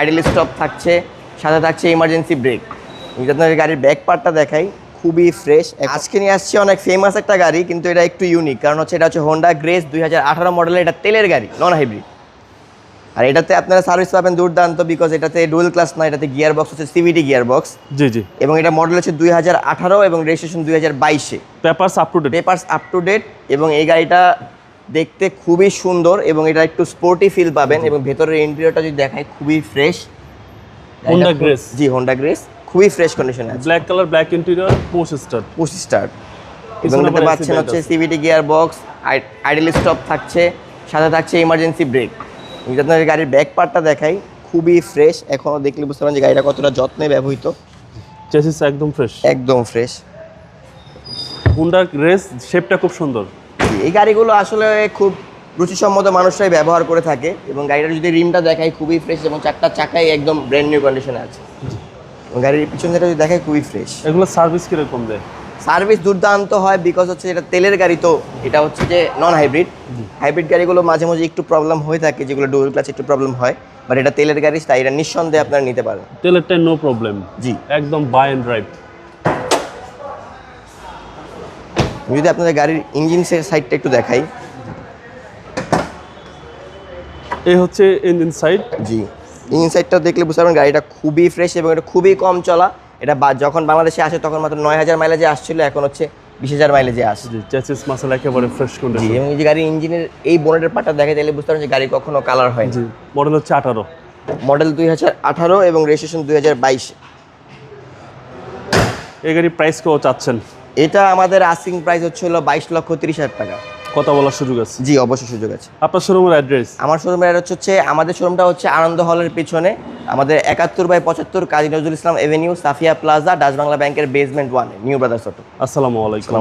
Idol stop থাকছে, সাথে থাকছে ইমার্জেন্সি ব্রেক। যদি আপনাদের গাড়ির ব্যাক পার্টটা দেখাই, খুবই ফ্রেশ। আজকে নিয়ে আসছি অনেক ফেমাস একটা গাড়ি, কিন্তু এটা একটু ইউনিক, কারণ হচ্ছে এটা হচ্ছে হোন্ডা গ্রেস 2018 মডেলের। এটা তেলের গাড়ি, নন হাইব্রিড। আর এটাতে আপনারা সার্ভিস পাবেন দুর্দান্ত, বিকজ এটাতে ডুয়েল ক্লাস না, এটাতে গিয়ার বক্স হচ্ছে সিভিটি গিয়ার বক্স। জি জি। এবং এটা মডেল হচ্ছে 2018 এবং রেজিস্ট্রেশন 2022-এ। Papers up to date. Papers up to date. এবং এই গাড়িটা দেখতে খুবই সুন্দর এবং এটা একটু স্পোর্টি ফিল পাবেন। এবং ভেতরের ইন্টেরিয়রটা যদি দেখায়, খুবই ফ্রেশ। Honda Grace. জি, হোন্ডা গ্রেস খুবই ফ্রেশ কন্ডিশনে আছে। Black colour, black interior, push start. এবং এটাতে পাচ্ছেন হচ্ছে CVT gear box, idle stop থাকছে, সাথে থাকছে ইমার্জেন্সি ব্রেক। যদি আপনাদের গাড়ির ব্যাক পার্টটা দেখাই, খুবই ফ্রেশ। এখনও দেখলে বুঝতে পারেন যে গাড়িটা কতটা যত্নে ব্যবহৃত। চেসিস একদম ফ্রেশ। একদম ফ্রেশ। হোন্ডা গ্রেস শেপটা খুব সুন্দর। এই গাড়িগুলো আসলে খুব রুচিসম্মত মানুষরাই ব্যবহার করে থাকে। এবং গাড়িটা যদি রিমটা দেখাই, খুবই ফ্রেশ এবং চারটা চাকাই একদম ব্র্যান্ড নিউ কন্ডিশনে আছে। এবং গাড়ির পিছনটা যদি দেখাই, খুবই ফ্রেশ। এগুলো সার্ভিস কিরকম দেয়? সার্ভিস দুর্দান্ত হয়, বিকজ হচ্ছে এটা তেলের গাড়ি, তো এটা হচ্ছে যে নন হাইব্রিড। হাইব্রিড গাড়িগুলো মাঝে মাঝে একটু প্রবলেম হয়ে থাকে, যেগুলো ডুয়েল ক্লাচ একটু প্রবলেম হয়, বাট এটা তেলের গাড়ি, তাই এটা নিঃসন্দেহে আপনারা নিতে পারেন। তেলেরটা নো প্রবলেম। জি, একদম বাই এন্ড ড্রাইভ। যদি আপনাদের গাড়ির ইঞ্জিন সাইডটা একটু দেখাই, এই হচ্ছে ইঞ্জিন সাইড। জি, ইঞ্জিন সাইডটা দেখলে বুঝতে পারবেন গাড়িটা খুবই ফ্রেশ এবং এটা খুবই কম চলা। এটা যখন বাংলাদেশে আসে তখন মাত্র 9000 মাইলেজে আসছিল, এখন হচ্ছে 20000 মাইলেজে আসে। জি, চেসিস মাসল একেবারে ফ্রেশ জি, কন্ডিশন। এবং এই যে গাড়ির ইঞ্জিনের এই বোনেটের পার্টটা দেখাই, তাহলে বুঝতে পারেন যে গাড়ি কখনো কালার হয়। জি, মডেল হচ্ছে 18। মডেল 2018 এবং রেজিস্ট্রেশন 2022। এই গাড়ির প্রাইস কেউ চাচ্ছেন? এটা আমাদের আস্কিং প্রাইস হচ্ছে হলো 22,30,000 টাকা। কথা বলার সুযোগ আছে? জি, অবশ্যই সুযোগ আছে। আপনার শোরুমের অ্যাড্রেস? আমার শোরুমের অ্যাড্রেস হচ্ছে, আমাদের শোরুমটা হচ্ছে আনন্দ হলের পিছনে, আমাদের 71/75 Kazi Nazrul Islam avenue, Safia plaza, Dutch Bangla ব্যাংকের বেসমেন্ট 1, নিউ ব্রাদার্স অটো। আসসালামু আলাইকুম।